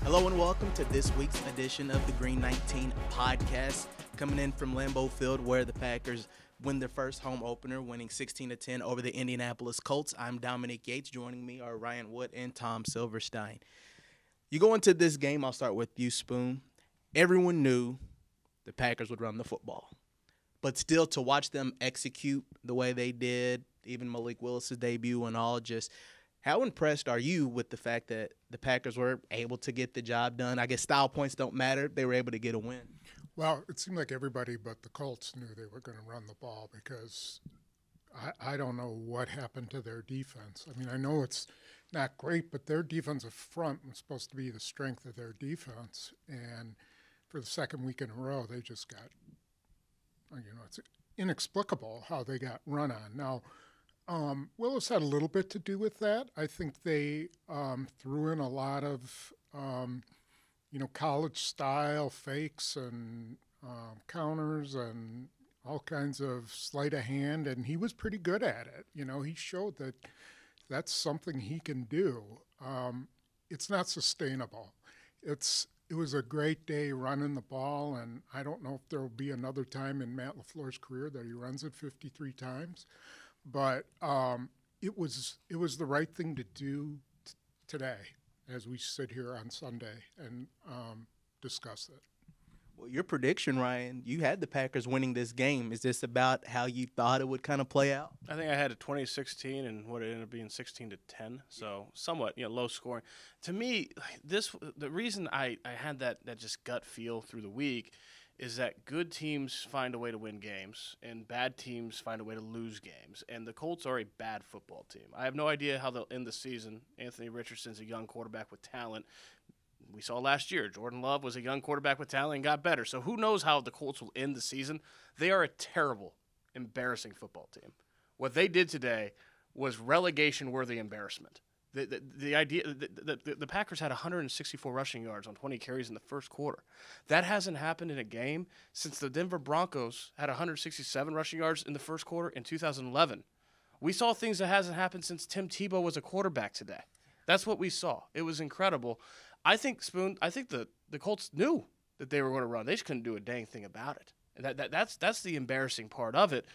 Hello and welcome to this week's edition of the Green 19 podcast, coming in from Lambeau Field where the Packers win their first home opener, winning 16-10 over the Indianapolis Colts. I'm Dominique Yates. Joining me are Ryan Wood and Tom Silverstein. You go into this game, I'll start with you, Spoon. Everyone knew the Packers would run the football. But still, to watch them execute the way they did, even Malik Willis' debut and all, just how impressed are you with the fact that the Packers were able to get the job done? I guess style points don't matter. They were able to get a win. Well, it seemed like everybody but the Colts knew they were going to run the ball because I don't know what happened to their defense. I mean, I know it's not great, but their defensive front was supposed to be the strength of their defense. And for the second week in a row, they just got, it's inexplicable how they got run on. Now, Willis had a little bit to do with that. I think they threw in a lot of, college-style fakes and counters and all kinds of sleight of hand, and he was pretty good at it. He showed that that's something he can do. It's not sustainable. It was a great day running the ball, and I don't know if there will be another time in Matt LaFleur's career that he runs it 53 times. But it was the right thing to do today as we sit here on Sunday and discuss it. Well, your prediction, Ryan, you had the Packers winning this game. Is this about how you thought it would kind of play out? I think I had a 20-16 and what it ended up being 16-10, so somewhat low scoring. To me, the reason I had that just gut feel through the week is that good teams find a way to win games and bad teams find a way to lose games. And the Colts are a bad football team. I have no idea how they'll end the season. Anthony Richardson's a young quarterback with talent. We saw last year, Jordan Love was a young quarterback with talent and got better. So who knows how the Colts will end the season. They are a terrible, embarrassing football team. What they did today was relegation-worthy embarrassment. The Packers had 164 rushing yards on 20 carries in the first quarter. That hasn't happened in a game since the Denver Broncos had 167 rushing yards in the first quarter in 2011. We saw things that hasn't happened since Tim Tebow was a quarterback today. That's what we saw. It was incredible. I think the Colts knew that they were going to run. They just couldn't do a dang thing about it. And that's the embarrassing part of it.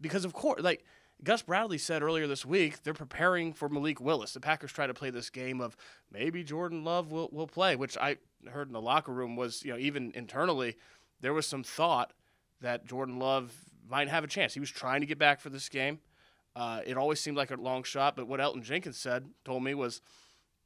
Because of course, like Gus Bradley said earlier this week, they're preparing for Malik Willis. The Packers try to play this game of maybe Jordan Love will play, which I heard in the locker room was, even internally, there was some thought that Jordan Love might have a chance. He was trying to get back for this game. It always seemed like a long shot, but what Elton Jenkins told me was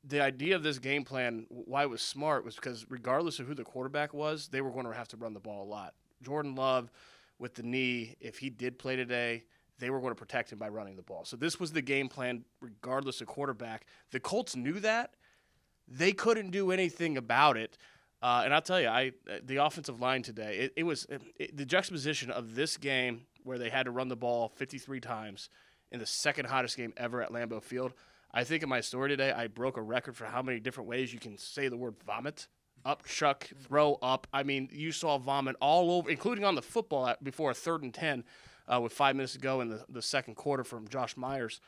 the idea of this game plan, why it was smart, was because regardless of who the quarterback was, they were going to have to run the ball a lot. Jordan Love, with the knee, if he did play today, they were going to protect him by running the ball. So this was the game plan regardless of quarterback. The Colts knew that. They couldn't do anything about it. And I'll tell you, the offensive line today, it was the juxtaposition of this game where they had to run the ball 53 times in the second hottest game ever at Lambeau Field. I think in my story today, I broke a record for how many different ways you can say the word vomit. Up, chuck, throw up. I mean, you saw vomit all over, including on the football before a 3rd and 10 with 5 minutes to go in the second quarter from Josh Myers.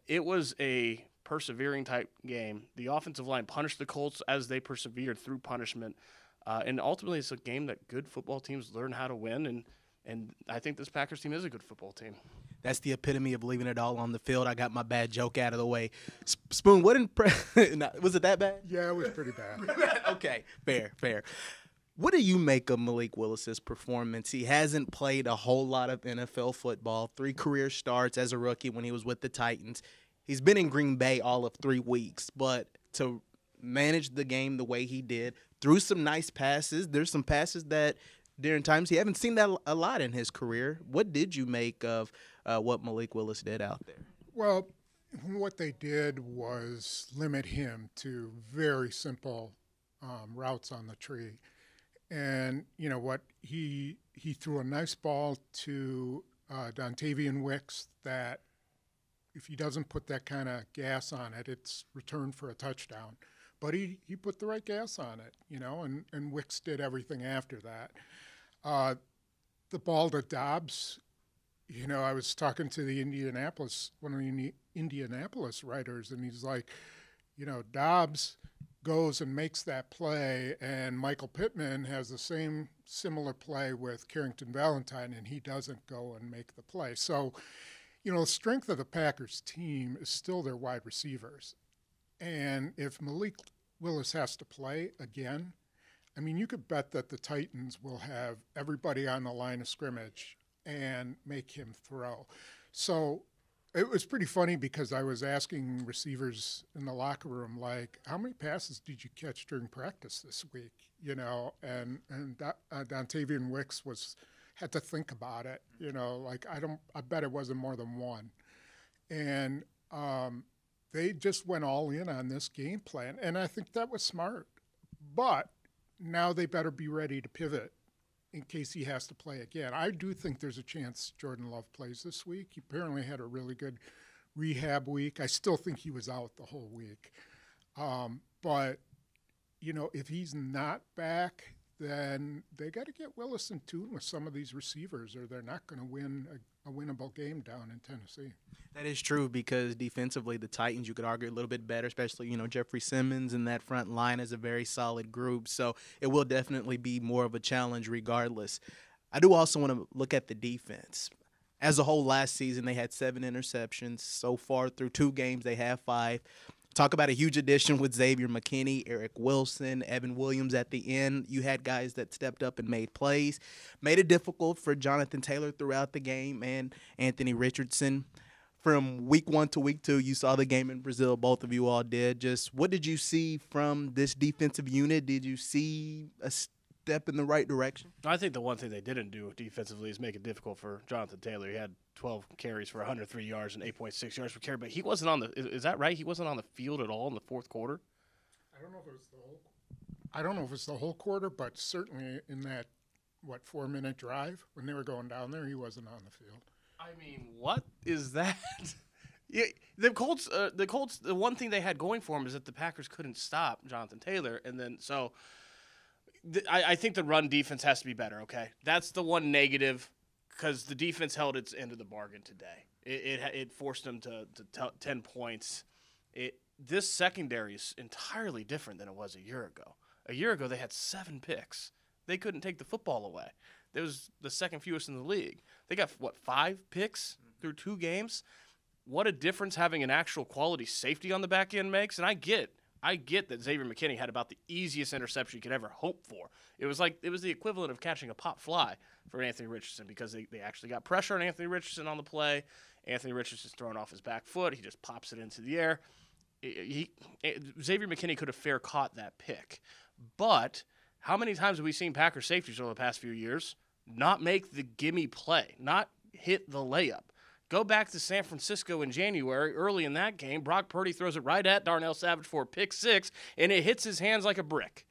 It was a persevering type game. The offensive line punished the Colts as they persevered through punishment. And ultimately, it's a game that good football teams learn how to win. And I think this Packers team is a good football team. That's the epitome of leaving it all on the field. I got my bad joke out of the way. Spoon, was it that bad? Yeah, it was pretty bad. Okay, fair. What do you make of Malik Willis's performance? He hasn't played a whole lot of NFL football, 3 career starts as a rookie when he was with the Titans. He's been in Green Bay all of 3 weeks, but to manage the game the way he did, threw some nice passes. There's some passes that during times he haven't seen that a lot in his career. What did you make of what Malik Willis did out there? Well, what they did was limit him to very simple routes on the tree. And you know what? He threw a nice ball to Dontavian Wicks that if he doesn't put that kind of gas on it, it's returned for a touchdown. But he put the right gas on it, and Wicks did everything after that. The ball to Dobbs, I was talking to one of the Indianapolis writers, and he's like, Dobbs goes and makes that play, and Michael Pittman has the same similar play with Carrington Valentine, and he doesn't go and make the play. So, the strength of the Packers team is still their wide receivers. And if Malik Willis has to play again, I mean, you could bet that the Titans will have everybody on the line of scrimmage and make him throw. So it was pretty funny because I was asking receivers in the locker room, like, how many passes did you catch during practice this week? And Dontavian Wicks had to think about it. I bet it wasn't more than one. And they just went all in on this game plan, and I think that was smart. But now they better be ready to pivot in case he has to play again. I do think there's a chance Jordan Love plays this week. He apparently had a really good rehab week. I still think he was out the whole week. But, if he's not back, then they got to get Willis in tune with some of these receivers, or they're not going to win a winnable game down in Tennessee. That is true because defensively, the Titans, you could argue, a little bit better, especially, Jeffrey Simmons and that front line is a very solid group. So it will definitely be more of a challenge regardless. I do also want to look at the defense. As a whole, last season, they had 7 interceptions. So far, through 2 games, they have 5. Talk about a huge addition with Xavier McKinney, Eric Wilson, Evan Williams at the end. You had guys that stepped up and made plays. Made it difficult for Jonathan Taylor throughout the game and Anthony Richardson. From week 1 to week 2, you saw the game in Brazil. Both of you all did. Just what did you see from this defensive unit? Did you see a step in the right direction? I think the one thing they didn't do defensively is make it difficult for Jonathan Taylor. He had 12 carries for 103 yards and 8.6 yards per carry, but he wasn't on the – is that right? He wasn't on the field at all in the fourth quarter? I don't know if it was the whole quarter, but certainly in that, 4-minute drive when they were going down there, he wasn't on the field. I mean, what is that? Yeah, the Colts, the one thing they had going for them is that the Packers couldn't stop Jonathan Taylor, and then so I think the run defense has to be better. Okay, that's the one negative because the defense held its end of the bargain today. It forced them to 10 points. This secondary is entirely different than it was a year ago. A year ago, they had 7 picks. They couldn't take the football away. It was the second fewest in the league. They got, 5 picks through 2 games? What a difference having an actual quality safety on the back end makes. And I get that Xavier McKinney had about the easiest interception you could ever hope for. It was the equivalent of catching a pop fly for Anthony Richardson because they actually got pressure on Anthony Richardson on the play. Anthony Richardson's throwing off his back foot. He just pops it into the air. Xavier McKinney could have fair caught that pick. But how many times have we seen Packer safeties over the past few years not make the gimme play, not hit the layup? Go back to San Francisco in January. Early in that game, Brock Purdy throws it right at Darnell Savage for a pick 6, and it hits his hands like a brick.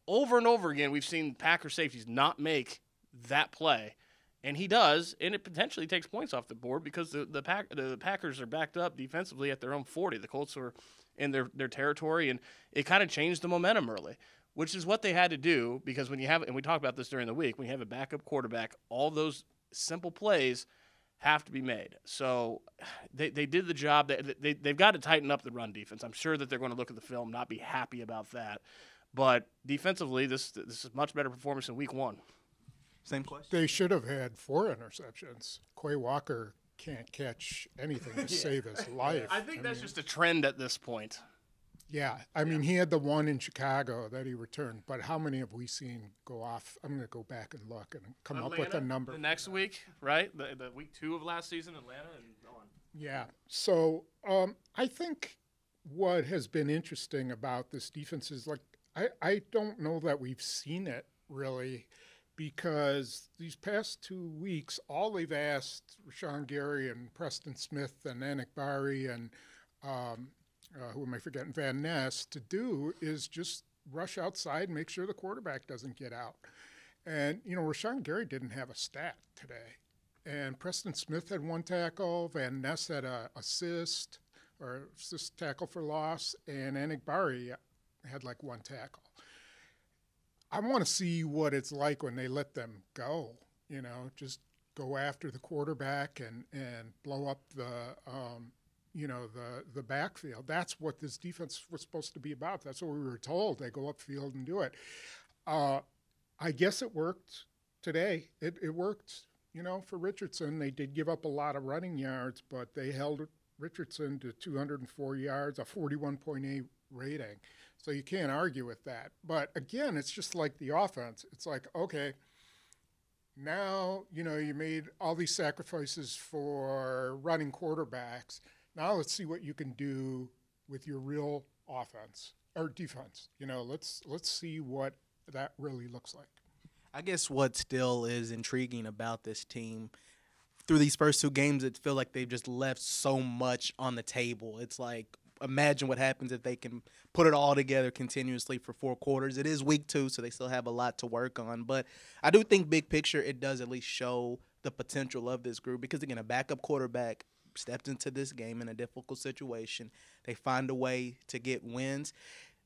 Over and over again, we've seen Packer safeties not make that play, and he does, and it potentially takes points off the board because the Packers are backed up defensively at their own 40. The Colts are in their territory, and it kind of changed the momentum early, which is what they had to do because when you have – and we talked about this during the week – when you have a backup quarterback, all those simple plays – have to be made. So they did the job. They've got to tighten up the run defense. I'm sure that they're going to look at the film, not be happy about that. But defensively, this is much better performance in week 1. Same question. They should have had 4 interceptions. Quay Walker can't catch anything to save his life. I think that's just a trend at this point. Yeah. I mean, he had the one in Chicago that he returned, but how many have we seen go off? I'm going to go back and look and come up with a number. The next week, right? The week 2 of last season, Atlanta and on. Yeah. So I think what has been interesting about this defense is, like, I don't know that we've seen it really because these past 2 weeks, all they've asked Rashawn Gary and Preston Smith and Anik Bari and who am I forgetting, Van Ness, to do is just rush outside and make sure the quarterback doesn't get out. And, Rashawn Gary didn't have a stat today. And Preston Smith had 1 tackle, Van Ness had an assist tackle for loss, and Anik Bari had 1 tackle. I want to see what it's like when they let them go, just go after the quarterback and blow up the the backfield. That's what this defense was supposed to be about. That's what we were told. They go upfield and do it. I guess it worked today. It worked, for Richardson. They did give up a lot of running yards, but they held Richardson to 204 yards, a 41.8 rating. So you can't argue with that. But again, it's just like the offense. It's like, okay, now, you made all these sacrifices for running quarterbacks. Now let's see what you can do with your real offense or defense. Let's see what that really looks like. I guess what still is intriguing about this team, through these first two games, it feels like they've just left so much on the table. It's like, imagine what happens if they can put it all together continuously for 4 quarters. It is week 2, so they still have a lot to work on. But I do think big picture, it does at least show the potential of this group because, again, a backup quarterback stepped into this game in a difficult situation. They find a way to get wins.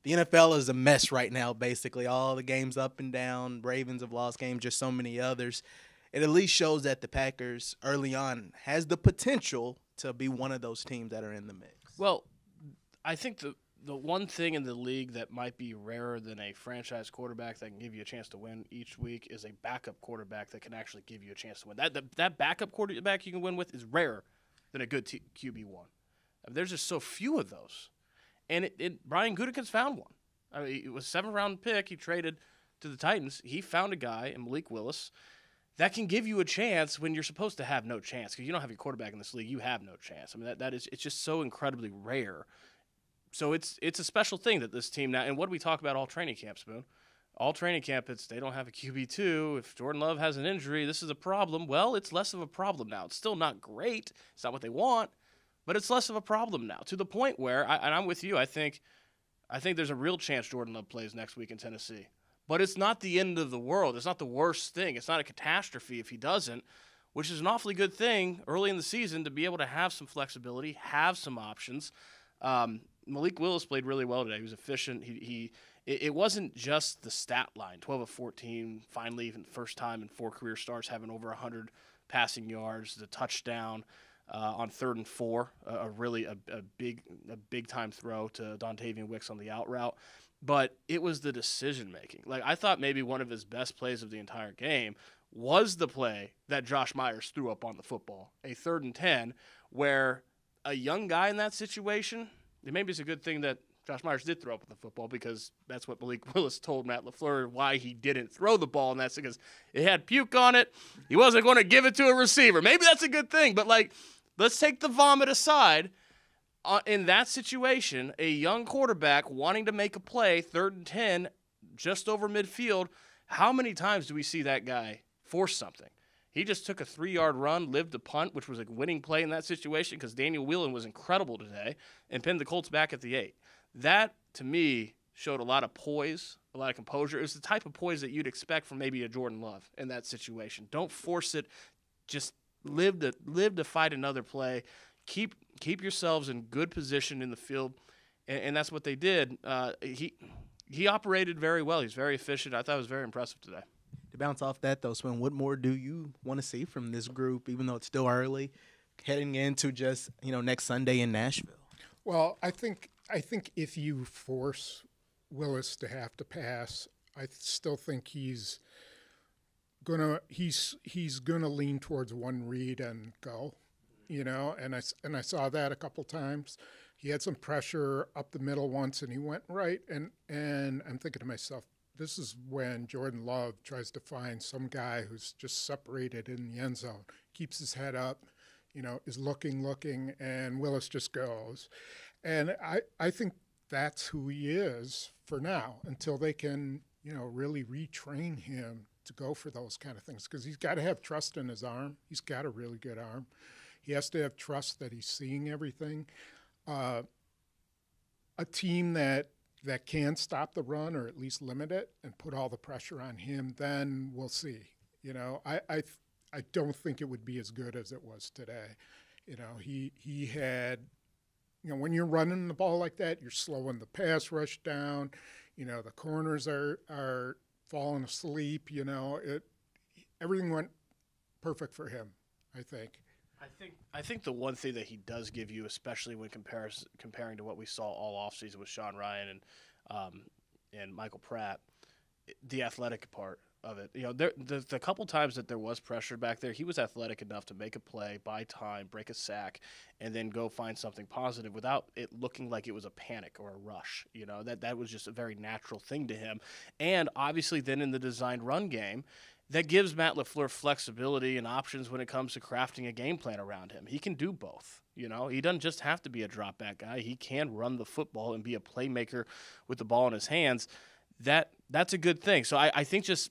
The NFL is a mess right now, basically. All the games up and down. Ravens have lost games, just so many others. It at least shows that the Packers early on has the potential to be one of those teams that are in the mix. Well, I think the one thing in the league that might be rarer than a franchise quarterback that can give you a chance to win each week is a backup quarterback that can actually give you a chance to win. That backup quarterback you can win with is rarer than a good QB1. I mean, there's just so few of those. And Brian Gutekunst found one. I mean, it was a 7th-round pick. He traded to the Titans. He found a guy in Malik Willis that can give you a chance when you're supposed to have no chance because you don't have your quarterback in this league. You have no chance. I mean, it's just so incredibly rare. So it's a special thing that this team now – and what do we talk about all training camp, Spoon? All training camp, they don't have a QB2. If Jordan Love has an injury, this is a problem. Well, it's less of a problem now. It's still not great. It's not what they want. But it's less of a problem now, to the point where, and I'm with you, I think there's a real chance Jordan Love plays next week in Tennessee. But it's not the end of the world. It's not the worst thing. It's not a catastrophe if he doesn't, which is an awfully good thing early in the season to be able to have some flexibility, have some options. Malik Willis played really well today. He was efficient. It wasn't just the stat line, 12 of 14, finally, even first time in 4 career starts, having over 100 passing yards, the touchdown. On 3rd and 4, a big time throw to Dontavian Wicks on the out route, but it was the decision making. Like I thought maybe one of his best plays of the entire game was the play that Josh Myers threw up on the football, a 3rd and 10, where a young guy in that situation. Maybe it's a good thing that Josh Myers did throw up on the football because that's what Malik Willis told Matt LaFleur why he didn't throw the ball, and that's because it had puke on it. He wasn't going to give it to a receiver. Maybe that's a good thing, but let's take the vomit aside. In that situation, a young quarterback wanting to make a play, 3rd and 10, just over midfield, how many times do we see that guy force something? He just took a 3-yard run, lived a punt, which was a winning play in that situation because Daniel Whelan was incredible today, and pinned the Colts back at the 8. That, to me, showed a lot of poise, a lot of composure. It was the type of poise that you'd expect from maybe a Jordan Love in that situation. Don't force it. Just live to fight another play. Keep yourselves in good position in the field, and that's what they did. He operated very well. He's very efficient. I thought it was very impressive today. To bounce off that, though, Swin, what more do you want to see from this group, even though it's still early, heading into just next Sunday in Nashville? Well, I think if you force Willis to have to pass, I still think he's gonna lean towards one read and go, and I saw that a couple times. He had some pressure up the middle once, and he went right, and I'm thinking to myself, this is when Jordan Love tries to find some guy who's just separated in the end zone, keeps his head up, is looking, and Willis just goes. And I think that's who he is for now until they can, really retrain him to go for those kind of things because he's got to have trust in his arm. He's got a really good arm. He has to have trust that he's seeing everything. A team that can stop the run or at least limit it and put all the pressure on him, then we'll see. I don't think it would be as good as it was today. He had, when you're running the ball like that, you're slowing the pass rush down. The corners are falling asleep. Everything went perfect for him, I think. I think the one thing that he does give you, especially when comparing to what we saw all offseason with Sean Ryan and Michael Pratt, the athletic part of it. You know, the couple times that there was pressure back there, he was athletic enough to make a play, buy time, break a sack, and then go find something positive without it looking like it was a panic or a rush. You know, that was just a very natural thing to him. And obviously then in the designed run game, that gives Matt LaFleur flexibility and options when it comes to crafting a game plan around him. He can do both. You know, he doesn't just have to be a drop back guy. He can run the football and be a playmaker with the ball in his hands. That's a good thing. So I think just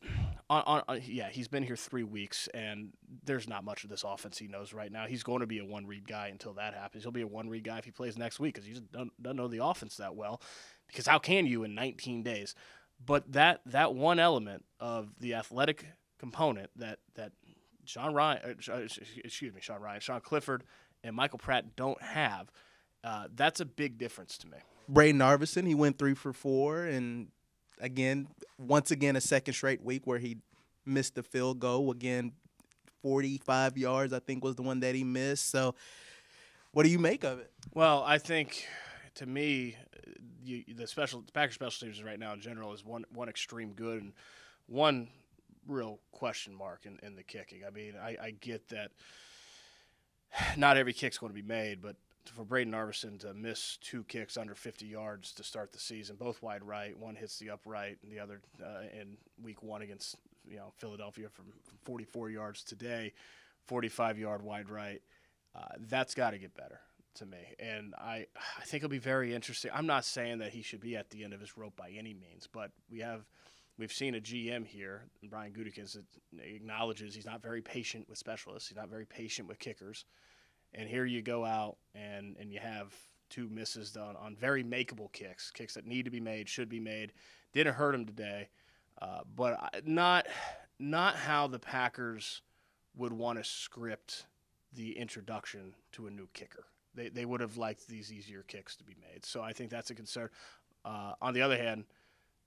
he's been here 3 weeks, and there's not much of this offense he knows right now. He's going to be a one-read guy until that happens. He'll be a one-read guy if he plays next week because he just doesn't know the offense that well. Because how can you in 19 days? But that one element of the athletic component that Sean Clifford and Michael Pratt don't have, that's a big difference to me. Braden Arvison, he went 3 for 4, and once again, a second straight week where he missed the field goal. Again, 45 yards, I think, was the one that he missed. So what do you make of it? Well, I think, to me, the Packers special teams right now in general is one extreme good and one real question mark in the kicking. I mean, I get that not every kick's going to be made, but for Braden Arvison to miss 2 kicks under 50 yards to start the season, both wide right, one hits the upright, and the other in week 1 against Philadelphia from 44 yards today, 45-yard wide right, that's got to get better to me. And I think it'll be very interesting. I'm not saying that he should be at the end of his rope by any means, but we've seen a GM here, Brian Gutekunst, that acknowledges he's not very patient with specialists. He's not very patient with kickers. And here you go out and you have 2 misses on very makeable kicks that need to be made, should be made. Didn't hurt him today, but not how the Packers would want to script the introduction to a new kicker. They would have liked these easier kicks to be made. So I think that's a concern. On the other hand,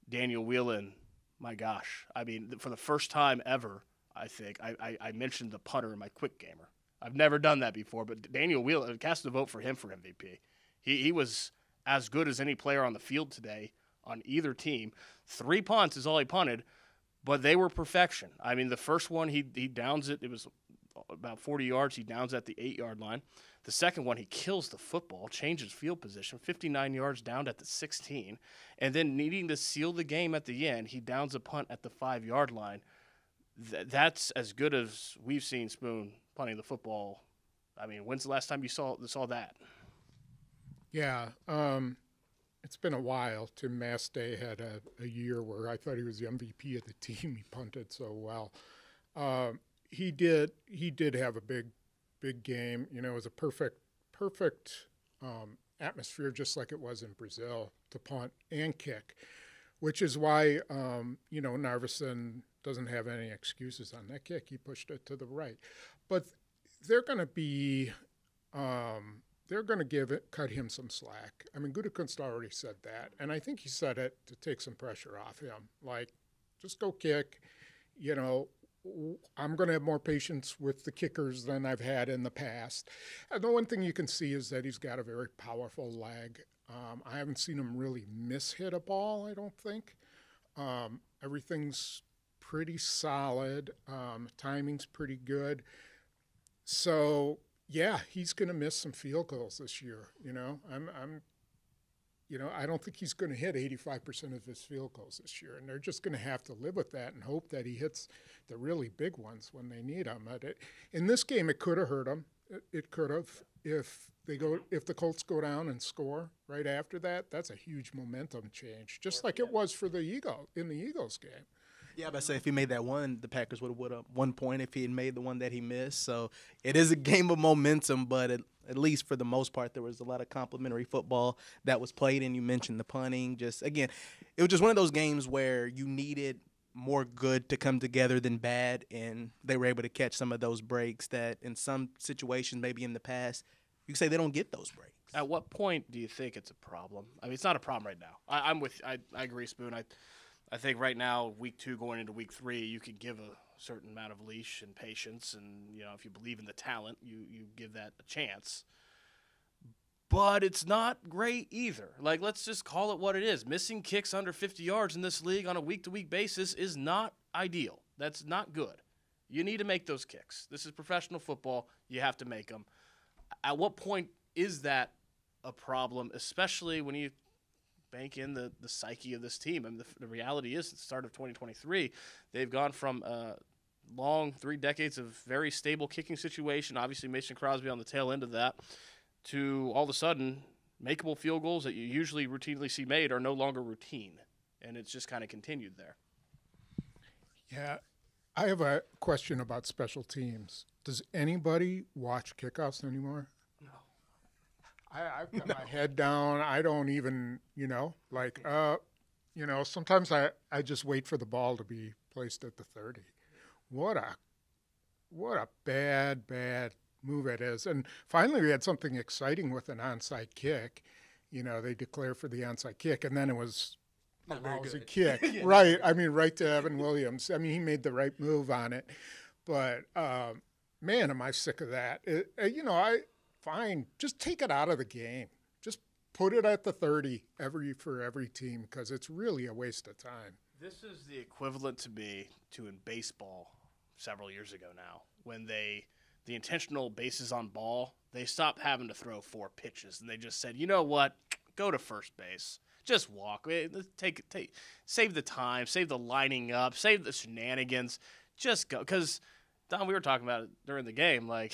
Daniel Whelan, my gosh. I mean, for the first time ever, I think, I mentioned the punter in my quick gamer. I've never done that before, but Daniel Whelan, cast a vote for him for MVP. He was as good as any player on the field today on either team. 3 punts is all he punted, but they were perfection. I mean, the first one, he downs it. It was about 40 yards. He downs at the 8-yard line. The second one, he kills the football, changes field position, 59 yards down at the 16. And then needing to seal the game at the end, he downs a punt at the 5-yard line. That's as good as we've seen Spoon punting the football. I mean, when's the last time you saw that? Yeah, it's been a while. Tim Mastay had a year where I thought he was the MVP of the team. He punted so well. He did have a big game. You know, it was a perfect atmosphere, just like it was in Brazil, to punt and kick, which is why Narveson doesn't have any excuses on that kick. He pushed it to the right. But they're going to cut him some slack. I mean, Gutekunst already said that, and I think he said it to take some pressure off him. Like, just go kick. You know, I'm going to have more patience with the kickers than I've had in the past. And the one thing you can see is that he's got a very powerful leg. I haven't seen him really miss-hit a ball, I don't think. Everything's pretty solid. Timing's pretty good. So, yeah, he's going to miss some field goals this year. You know, I don't think he's going to hit 85% of his field goals this year, and they're just going to have to live with that and hope that he hits the really big ones when they need him. In this game, it could have hurt him. It could have. If the Colts go down and score right after that, that's a huge momentum change, just like it was for the Eagles game. Yeah, but say if he made that one, the Packers would have 1 point if he had made the one that he missed. So it is a game of momentum, but at least for the most part, there was a lot of complimentary football that was played, and you mentioned the punting. Just, again, it was just one of those games where you needed more good to come together than bad, and they were able to catch some of those breaks that in some situations, maybe in the past, you can say they don't get those breaks. At what point do you think it's a problem? I mean, it's not a problem right now. I agree, Spoon. I think right now, week 2 going into week 3, you can give a certain amount of leash and patience, and if you believe in the talent, you give that a chance. But it's not great either. Like, let's just call it what it is. Missing kicks under 50 yards in this league on a week-to-week basis is not ideal. That's not good. You need to make those kicks. This is professional football. You have to make them. At what point is that a problem, especially when you bank in the psyche of this team? I mean, the reality is, at the start of 2023, they've gone from long 3 decades of very stable kicking situation, obviously Mason Crosby on the tail end of that, to all of a sudden, makeable field goals that you usually routinely see made are no longer routine. And it's just kind of continued there. Yeah. I have a question about special teams. Does anybody watch kickoffs anymore? No. I've got my head down. I don't even, sometimes I just wait for the ball to be placed at the 30. What a bad move it is. And finally we had something exciting with an onside kick. They declare for the onside kick, and then it was a lousy kick. Yeah. Right. I mean, right to Evan Williams. I mean, he made the right move on it. But, man, am I sick of that. Fine, just take it out of the game. Just put it at the 30 for every team, because it's really a waste of time. This is the equivalent to me to in baseball several years ago now, when the intentional bases on ball, they stopped having to throw 4 pitches, and they just said, you know what, go to first base. Just walk. Save the time, save the lining up, save the shenanigans. Just go. Because, Don, we were talking about it during the game, the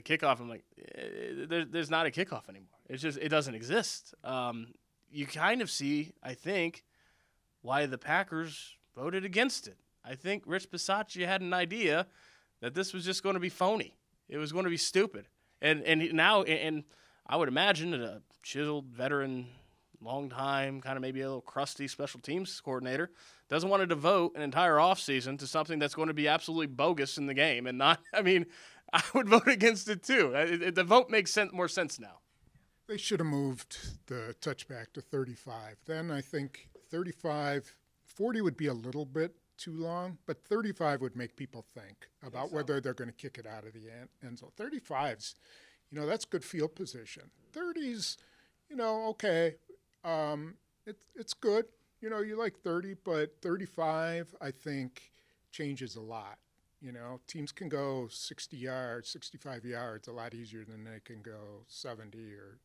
kickoff. I'm like, there's not a kickoff anymore. It's just, it doesn't exist. You kind of see, I think, why the Packers voted against it. I think Rich Bisaccia had an idea that this was just going to be phony. It was going to be stupid. And now I would imagine a chiseled veteran, long time, kind of maybe a little crusty special teams coordinator doesn't want to devote an entire offseason to something that's going to be absolutely bogus in the game. And I would vote against it too. The vote makes more sense now. They should have moved the touchback to 35. Then I think 40 would be a little bit too long, but 35 would make people think about whether they're going to kick it out of the end zone. 35's, that's good field position. 30's, okay, it's good. You like 30, but 35, I think, changes a lot. Teams can go 60 yards, 65 yards a lot easier than they can go 70 or,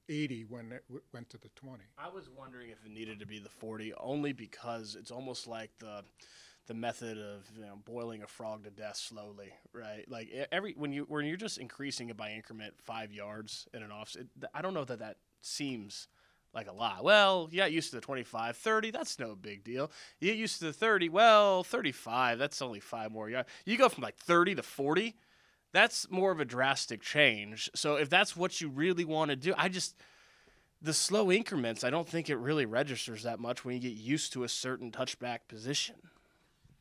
80 when it went to the 20. I was wondering if it needed to be the 40, only because it's almost like the method of boiling a frog to death slowly, right? Like when you're just increasing it by increment 5 yards in an offset, I don't know that seems like a lot. Well, you got used to the 25, 30, that's no big deal. You get used to the 30, 35, that's only 5 more yards. You go from 30 to 40, that's more of a drastic change. So if that's what you really want to do, the slow increments, I don't think it really registers that much when you get used to a certain touchback position.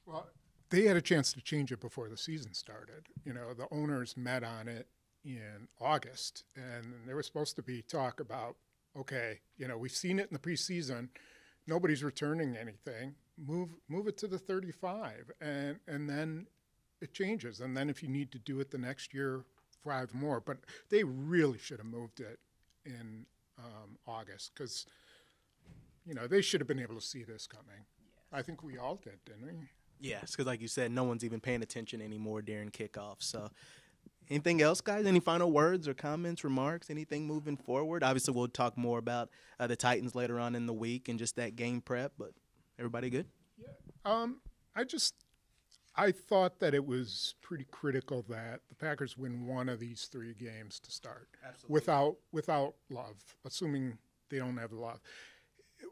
Well, they had a chance to change it before the season started. The owners met on it in August, and there was supposed to be talk about, okay, we've seen it in the preseason. Nobody's returning anything. Move it to the 35, and then it changes. And then if you need to do it the next year, 5 more. But they really should have moved it in August, because, they should have been able to see this coming. I think we all did, didn't we? Yes, because like you said, no one's even paying attention anymore during kickoff. So anything else, guys? Any final words or comments, remarks, anything moving forward? Obviously, we'll talk more about the Titans later on in the week and just that game prep, but everybody good? Yeah. I thought that it was pretty critical that the Packers win one of these 3 games to start. Absolutely. Without Love, assuming they don't have Love.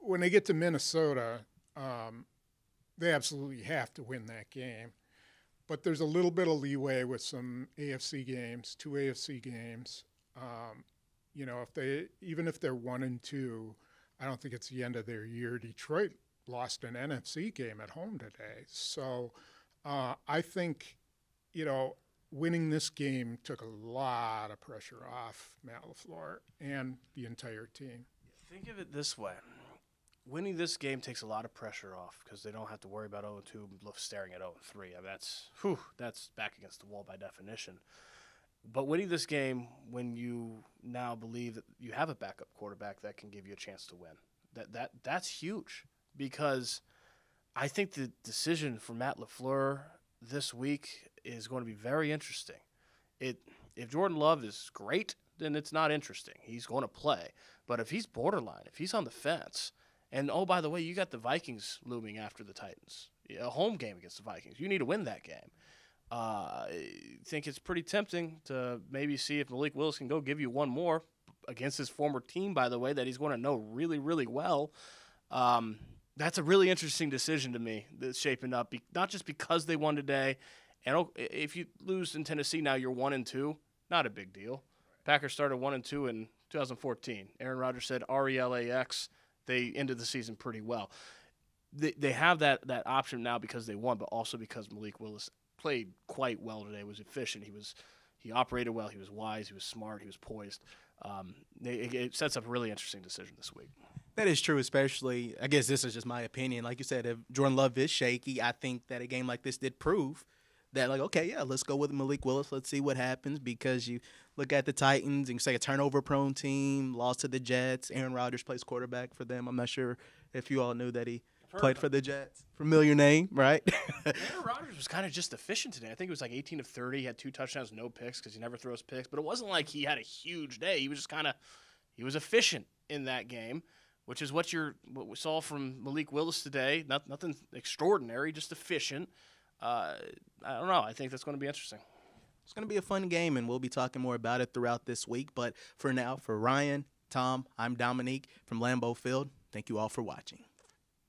When they get to Minnesota, they absolutely have to win that game. But there's a little bit of leeway with some AFC games, 2 AFC games. Even if they're 1-2, I don't think it's the end of their year. Detroit lost an NFC game at home today. So I think, winning this game took a lot of pressure off Matt LaFleur and the entire team. Think of it this way. winning this game takes a lot of pressure off because they don't have to worry about 0-2 staring at 0-3. I mean, that's back against the wall by definition. But winning this game when you now believe that you have a backup quarterback that can give you a chance to win, that's huge, because I think the decision for Matt LaFleur this week is going to be very interesting. If Jordan Love is great, then it's not interesting. He's going to play. But if he's borderline, if he's on the fence, and oh, by the way, you got the Vikings looming after the Titans, a home game against the Vikings. You need to win that game. I think it's pretty tempting to maybe see if Malik Willis can go give you one more against his former team, by the way, that he's going to know really, really well. That's a really interesting decision to me that's shaping up, not just because they won today. And if you lose in Tennessee now, you're 1-2. Not a big deal. Packers started 1-2 in 2014. Aaron Rodgers said RELAX. They ended the season pretty well. They have that option now because they won, but also because Malik Willis played quite well today. Was efficient. He operated well. He was wise. He was smart. He was poised. It sets up a really interesting decision this week. That is true, especially, I guess this is just my opinion. Like you said, if Jordan Love is shaky, I think that a game like this did prove that, like, okay, yeah, let's go with Malik Willis. Let's see what happens, because you look at the Titans and you say a turnover-prone team, lost to the Jets. Aaron Rodgers plays quarterback for them. I'm not sure if you all knew that he played for the Jets. Familiar name, right? Aaron Rodgers was kind of just efficient today. I think it was like 18 of 30. He had 2 touchdowns, no picks, because he never throws picks. But it wasn't like he had a huge day. He was just he was efficient in that game, which is what we saw from Malik Willis today. Nothing extraordinary, just efficient. I don't know. I think that's going to be interesting. It's going to be a fun game, and we'll be talking more about it throughout this week. But for now, for Ryan, Tom, I'm Dominique from Lambeau Field. Thank you all for watching.